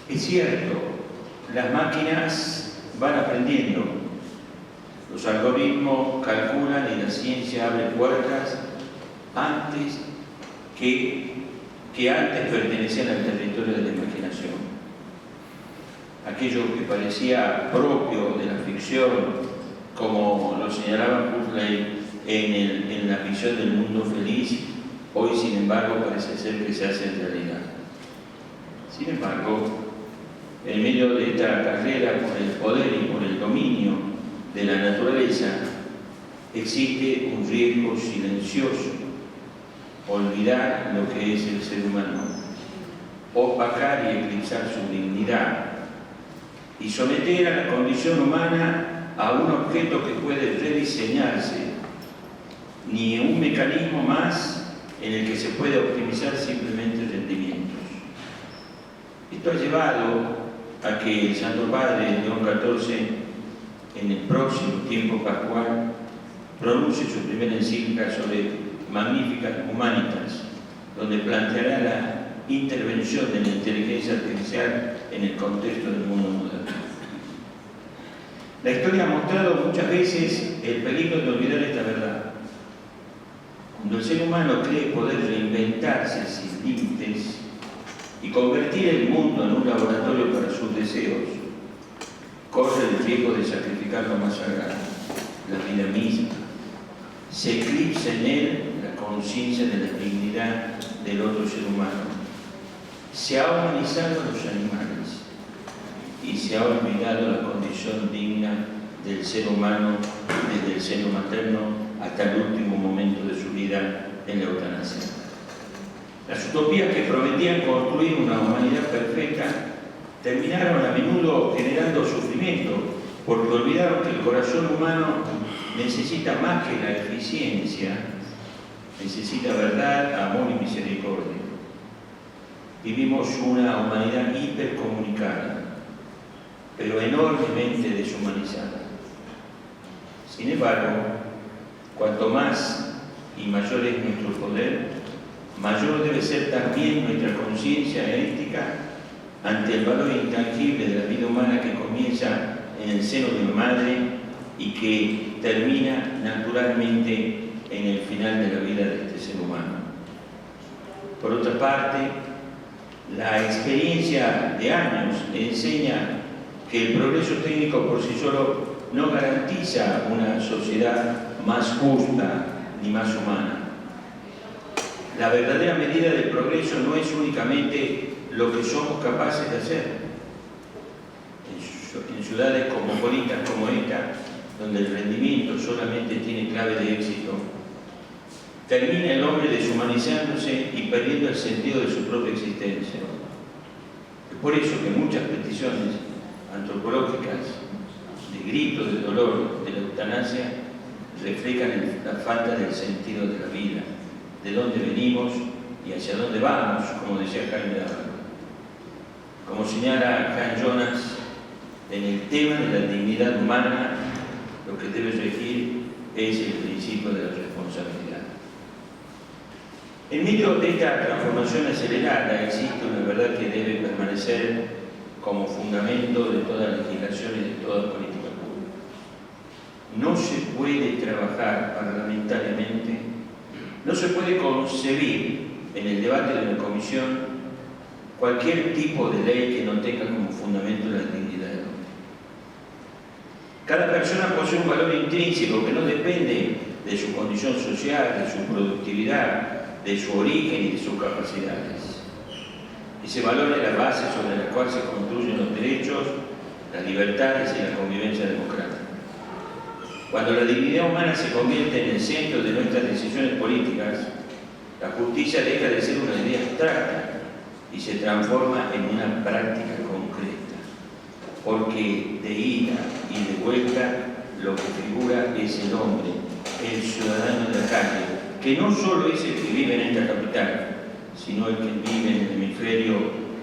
Es cierto, las máquinas van aprendiendo, los algoritmos calculan y la ciencia abre puertas antes que antes pertenecían al territorio de la imaginación. Aquello que parecía propio de la ficción, como lo señalaba Huxley en la visión del mundo feliz, hoy sin embargo parece ser que se hace realidad. Sin embargo, en medio de esta carrera por el poder y por el dominio de la naturaleza, existe un riesgo silencioso: olvidar lo que es el ser humano, opacar y eclipsar su dignidad y someter a la condición humana a un objeto que puede rediseñarse, ni un mecanismo más en el que se puede optimizar simplemente rendimientos. Esto ha llevado a que el Santo Padre León XIV, en el próximo tiempo pascual, pronuncie su primera encíclica sobre Magnificat Humanitas, donde planteará la intervención de la inteligencia artificial en el contexto del mundo moderno. La historia ha mostrado muchas veces el peligro de olvidar esta verdad. Cuando el ser humano cree poder reinventarse sin límites y convertir el mundo en un laboratorio para sus deseos, corre el riesgo de sacrificar lo más sagrado, la vida misma. Se eclipsa en él la conciencia de la dignidad del otro ser humano. Se ha humanizado a los animales y se ha olvidado la condición digna del ser humano desde el seno materno hasta el último momento de su vida en la eutanasia. Las utopías que prometían construir una humanidad perfecta terminaron a menudo generando sufrimiento, porque olvidaron que el corazón humano necesita más que la eficiencia, necesita verdad, amor y misericordia. Vivimos una humanidad hipercomunicada, pero enormemente deshumanizada. Sin embargo, cuanto más y mayor es nuestro poder, mayor debe ser también nuestra conciencia ética ante el valor intangible de la vida humana que comienza en el seno de una madre y que termina naturalmente en el final de la vida de este ser humano. Por otra parte, la experiencia de años enseña que el progreso técnico por sí solo no garantiza una sociedad más justa ni más humana. La verdadera medida del progreso no es únicamente lo que somos capaces de hacer. En ciudades cosmopolitas como esta, donde el rendimiento solamente tiene clave de éxito, termina el hombre deshumanizándose y perdiendo el sentido de su propia existencia. Es por eso que muchas peticiones antropológicas de gritos de dolor de la eutanasia reflejan la falta del sentido de la vida, de dónde venimos y hacia dónde vamos, como decía Jaime Dávalo. Como señala Hans Jonas, en el tema de la dignidad humana, lo que debe regir es el principio de la responsabilidad. En medio de esta transformación acelerada existe una verdad que debe permanecer como fundamento de toda legislación y de toda política pública. No se puede trabajar parlamentariamente, no se puede concebir en el debate de una comisión cualquier tipo de ley que no tenga como fundamento la dignidad del hombre. Cada persona posee un valor intrínseco que no depende de su condición social, de su productividad, de su origen y de sus capacidades. Ese valor es la base sobre la cual se construyen los derechos, las libertades y la convivencia democrática. Cuando la dignidad humana se convierte en el centro de nuestras decisiones políticas, la justicia deja de ser una idea abstracta y se transforma en una práctica concreta, porque de ida y de vuelta lo que figura es el hombre, el ciudadano de la calle, que no solo es el que vive en esta capital, sino el que vive en el hemisferio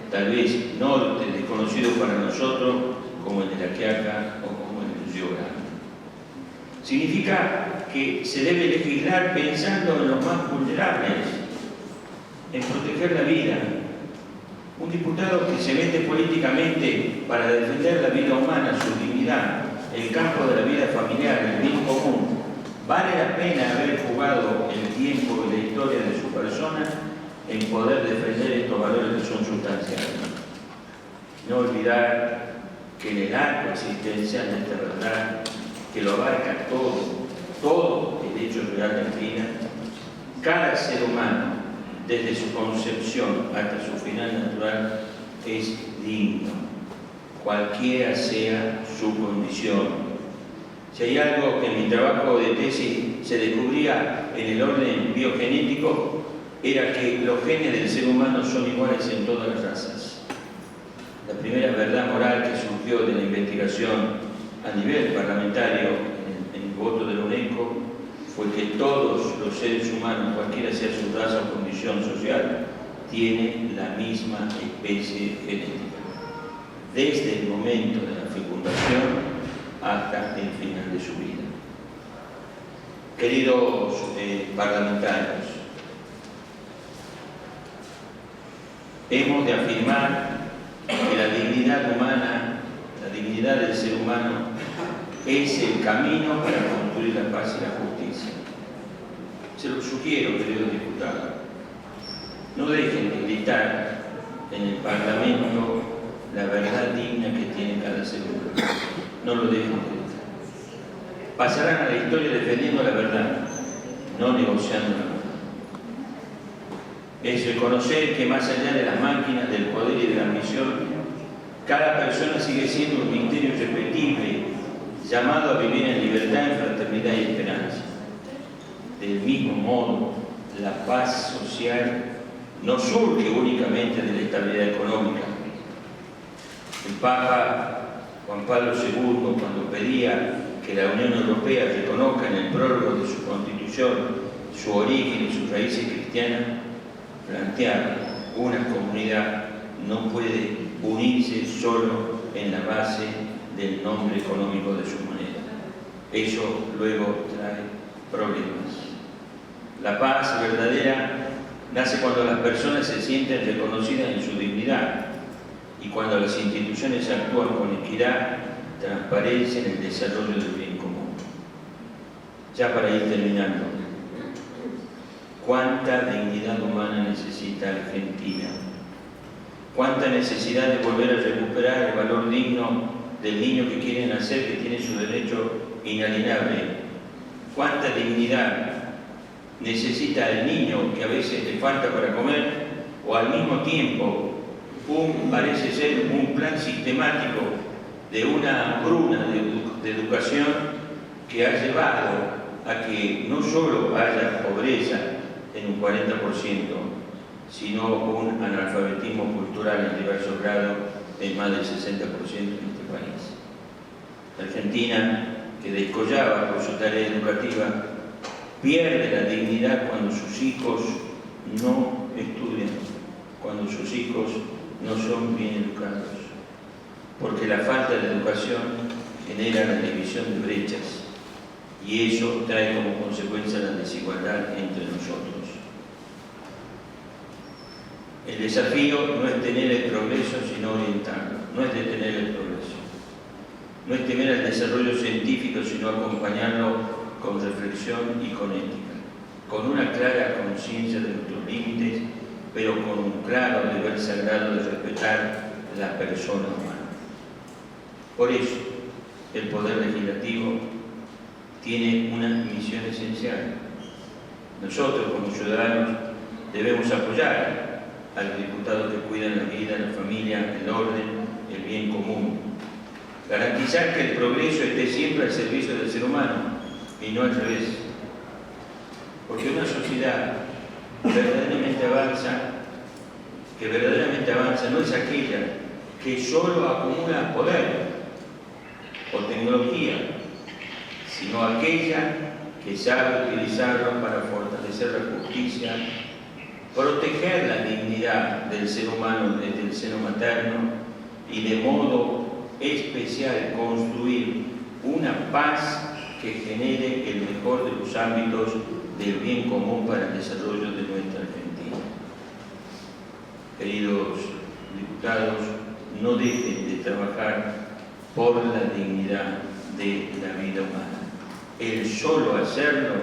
tal vez norte, desconocido para nosotros, como el de La Quiaca o como el de Río Grande. Significa que se debe legislar pensando en los más vulnerables, en proteger la vida. Un diputado que se vende políticamente para defender la vida humana, su dignidad, el campo de la vida familiar, el bien común, ¿vale la pena haber jugado el tiempo y la historia de su persona en poder defender estos valores que son sustanciales? No olvidar que en el arco existencial de esta verdad, que lo abarca todo el hecho real de Argentina, cada ser humano, desde su concepción hasta su final natural, es digno, cualquiera sea su condición. Si hay algo que en mi trabajo de tesis se descubría en el orden biogenético, era que los genes del ser humano son iguales en todas las razas. La primera verdad moral que surgió de la investigación a nivel parlamentario en el voto de la UNESCO fue que todos los seres humanos, cualquiera sea su raza o condición social, tienen la misma especie genética, desde el momento de la fecundación hasta el final de su vida. Queridos parlamentarios, hemos de afirmar que la dignidad humana, la dignidad del ser humano, es el camino para construir la paz y la justicia. Se lo sugiero, queridos diputados, no dejen de gritar en el Parlamento la verdad digna que tiene cada ser humano. No lo dejen de gritar. Pasarán a la historia defendiendo la verdad, no negociando la verdad. Es reconocer que más allá de las máquinas, del poder y de la ambición, cada persona sigue siendo un misterio irrepetible, llamado a vivir en libertad, en fraternidad y esperanza. Del mismo modo, la paz social no surge únicamente de la estabilidad económica. El Papa Juan Pablo II, cuando pedía que la Unión Europea reconozca en el prólogo de su Constitución su origen y sus raíces cristianas, planteaba: una comunidad no puede unirse solo en la base del nombre económico de su moneda. Eso luego trae problemas. La paz verdadera nace cuando las personas se sienten reconocidas en su dignidad y cuando las instituciones actúan con equidad, transparencia en el desarrollo del bien común. Ya para ir terminando, ¿cuánta dignidad humana necesita Argentina? ¿Cuánta necesidad de volver a recuperar el valor digno del niño que quiere nacer, que tiene su derecho inalienable? ¿Cuánta dignidad necesita el niño que a veces le falta para comer, o al mismo tiempo parece ser un plan sistemático de una hambruna de educación que ha llevado a que no solo haya pobreza en un 40%, sino un analfabetismo cultural en diversos grados en más del 60% en este país? Argentina, que descollaba por su tarea educativa, pierde la dignidad cuando sus hijos no estudian, cuando sus hijos no son bien educados, porque la falta de educación genera la división de brechas y eso trae como consecuencia la desigualdad entre nosotros. El desafío no es tener el progreso, sino orientarlo, no es detener el progreso, no es temer el desarrollo científico, sino acompañarlo con reflexión y con ética, con una clara conciencia de nuestros límites, pero con un claro deber sagrado de respetar la persona humana. Por eso, el Poder Legislativo tiene una misión esencial. Nosotros, como ciudadanos, debemos apoyar a los diputados que cuidan la vida, la familia, el orden, el bien común. Garantizar que el progreso esté siempre al servicio del ser humano y no al revés. Porque una sociedad verdaderamente avanza no es aquella que solo acumula poder o tecnología, sino aquella que sabe utilizarlo para fortalecer la justicia, proteger la dignidad del ser humano desde el seno materno y de modo especial construir una paz que genere el mejor de los ámbitos del bien común para el desarrollo de nuestra Argentina. Queridos diputados, no dejen de trabajar por la dignidad de la vida humana. El solo hacerlo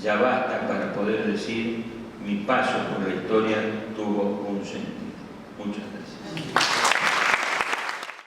ya basta para poder decir: mi paso por la historia tuvo un sentido. Muchas gracias.